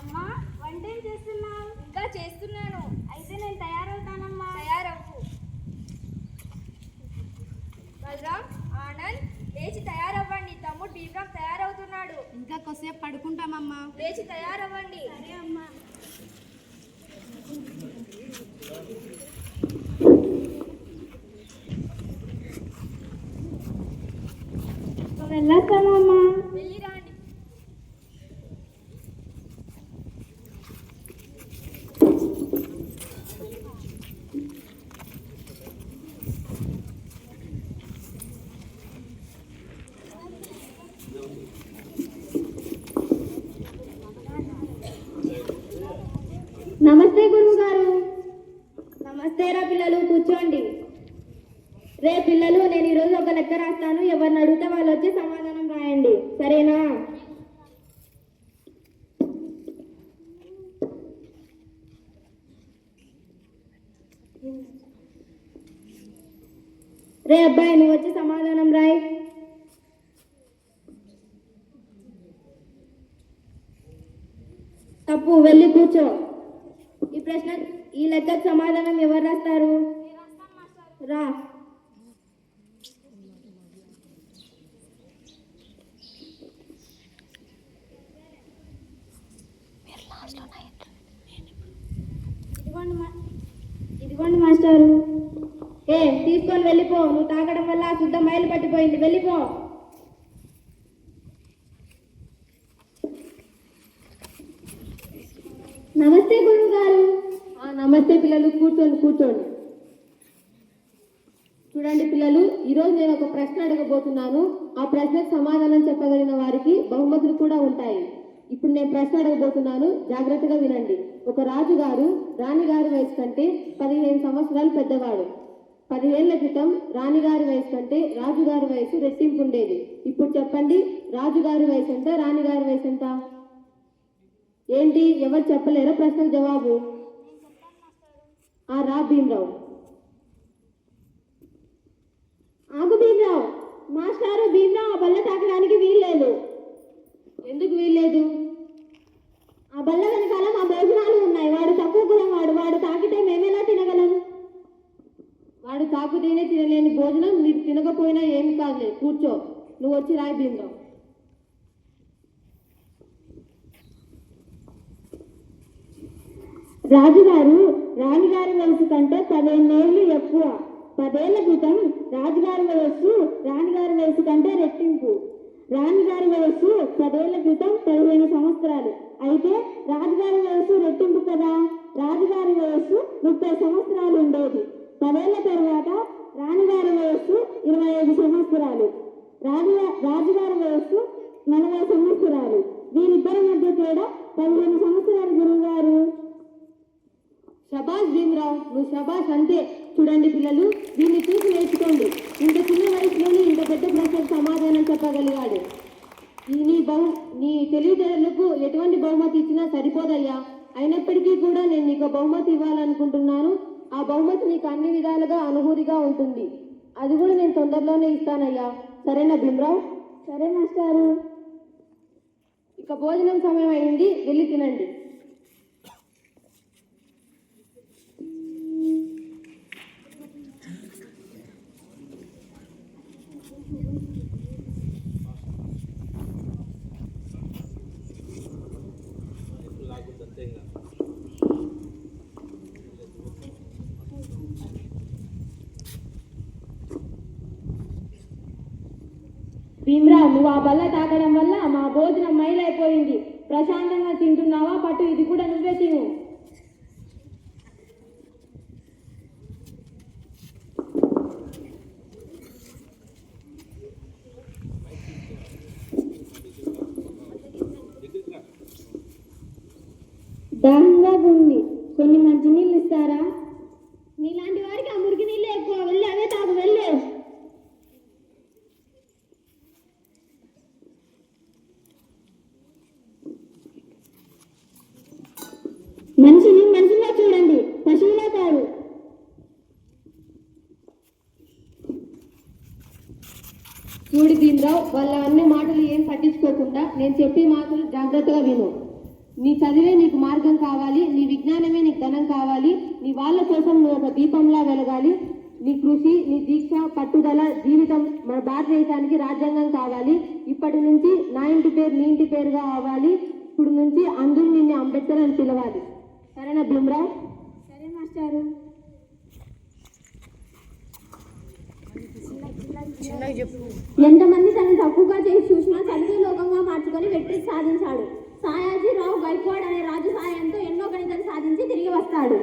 అమ్మా, వంట ఏం చేస్తున్నావు? ఇంకా చేస్తున్నాను. అయితే నేను తయారవుతానమ్మా. తయారవ్వు. బలరాం, ఆనంద్, లేచి తయారవ్వండి. తమ్ముడు భీమరాం తయారవుతున్నాడు. ఇంకా కొద్దిసేపు పడుకుంటామమ్మా. లేచి తయారవ్వండి. సరే అమ్మా. వెళ్ళొస్తామమ్మా. వెళ్ళి రాండి. నమస్తే గురువు గారు. నమస్తేరా పిల్లలు, కూర్చోండి. రే పిల్లలు, నేను ఈరోజు ఒక లెక్క రాస్తాను. ఎవరిని అడిగితే వాళ్ళు వచ్చి సమాధానం రాయండి, సరేనా? రే అబ్బాయి, నువ్వు వచ్చి సమాధానం రాయి. తప్పు, వెళ్ళి కూర్చో. ఈ లెక్కకు సమాధానం ఎవరు రాస్తారు? రా. ఇదిగోండి మాస్టారు. తీసుకొని వెళ్ళిపో. నువ్వు తాగడం వల్ల శుద్ధ మైలు పట్టిపోయింది. వెళ్ళిపో. నమస్తే గురువు గారు. నమస్తే పిల్లలు, కూర్చోండి కూర్చోండి. చూడండి పిల్లలు, ఈరోజు నేను ఒక ప్రశ్న అడగబోతున్నాను. ఆ ప్రశ్నకు సమాధానం చెప్పగలిగిన వారికి బహుమతులు కూడా ఉంటాయి. ఇప్పుడు నేను ప్రశ్న అడగబోతున్నాను, జాగ్రత్తగా వినండి. ఒక రాజుగారు రాణిగారి వయసు కంటే 15 సంవత్సరాలు పెద్దవాడు. 10 ఏళ్ల క్రితం రాణిగారి వయసు కంటే రాజుగారి వయసు రెట్టింపు ఉండేది. ఇప్పుడు చెప్పండి, రాజుగారి వయసు ఎంత, రాణిగారి వయసు ఎంత? ఏంటి, ఎవరు చెప్పలేరా ప్రశ్నకు జవాబు? రా భీమరావు. ఆగు భీమరావు. మాస్టారు, భీమరావు ఆ బల్ల తాకడానికి వీల్లేదు. ఎందుకు వీల్లేదు? ఆ బల్ల వెనకాల మా భోజనాలు ఉన్నాయి. వాడు తక్కువ కులం వాడు. వాడు తాకితే మేమెలా తినగలం? వాడు తాకుతేనే తినలేని భోజనం నీకు తినకపోయినా ఏమి కాదులే. కూర్చో. నువ్వు వచ్చి రాయి భీమరావు. రాజుగారు రాణిగారి వయసు కంటే 15 ఏళ్ళు ఎక్కువ. 10 ఏళ్ల క్రితం రాజుగారి వయస్సు రాణిగారి వయసు కంటే రెట్టింపు. రాణిగారి వయస్సు 10 ఏళ్ల క్రితం 15 సంవత్సరాలు. అయితే రాజుగారి వయస్సు రెట్టింపు కదా. రాజుగారి వయస్సు 30 సంవత్సరాలు ఉండేది. 10 ఏళ్ల తర్వాత రాణిగారి వయస్సు 25 సంవత్సరాలు. రాజుగారి వయస్సు 40 సంవత్సరాలు. వీరిద్దరి మధ్య తేడా 15 సంవత్సరాలు గురువు గారు. శబాష్ భీమరావు, నువ్వు శబాష్. అంతే. చూడండి పిల్లలు, దీన్ని చూసి నేర్చుకోండి. ఇంత చిన్న వయసులోనే ఇంత పెద్ద ప్రశ్నకు సమాధానం చెప్పగలిగాడు. నీ తెలివితేటలకు ఎటువంటి బహుమతి ఇచ్చినా సరిపోదయ్యా. అయినప్పటికీ కూడా నేను నీకు బహుమతి ఇవ్వాలనుకుంటున్నాను. ఆ బహుమతి నీకు అన్ని విధాలుగా అనుభూతిగా ఉంటుంది. అది కూడా నేను తొందరలోనే ఇస్తానయ్యా. సరేనా భీమరావు? సరే మాస్టారు. ఇక భోజనం సమయం అయింది, వెళ్ళి తినండి. భీమరావు, నువ్వు ఆ బల్ల తాకడం వల్ల మా భోజనం మైలైపోయింది. ప్రశాంతంగా తింటున్నావా? పట్టు, ఇది కూడా నువ్వే తిను. దాహంగా ఉంది, కొన్ని మంచి నీళ్ళు ఇస్తారా? నీలాంటి వారికి ఆ మురికి నీళ్ళే ఎక్కువ. వెళ్ళి అవే తాగు, వెళ్ళు. చూడు భీమరావు, వాళ్ళ అన్ని మాటలు ఏం పట్టించుకోకుండా నేను చెప్పే మాటలు జాగ్రత్తగా విను. నీ చదివే నీకు మార్గం కావాలి, నీ విజ్ఞానమే నీకు ధనం కావాలి, నీ వాళ్ళ కోసం నువ్వు ఒక దీపంలా వెలగాలి. నీ కృషి, నీ దీక్ష, పట్టుదల, జీవితం మన భారతదేశానికి రాజ్యాంగం కావాలి. ఇప్పటి నుంచి నా ఇంటి పేరు నీ ఇంటి పేరుగా అవ్వాలి. ఇప్పుడు నుంచి అందరూ నిన్ను అంబేద్కర్ అని పిలవాలి. సరేనా భీమరావు? సరే మాస్టారు. ఎంతమంది తనని తక్కువగా చేసి చూసినా చదివే లోకంగా మార్చుకొని వెற்றி సాధించాడు. సాయాజీరావు గైక్వాడ్ అనే రాజు సాయంతో ఎన్నో గణితాలు సాధించి తిరిగి వస్తాడు.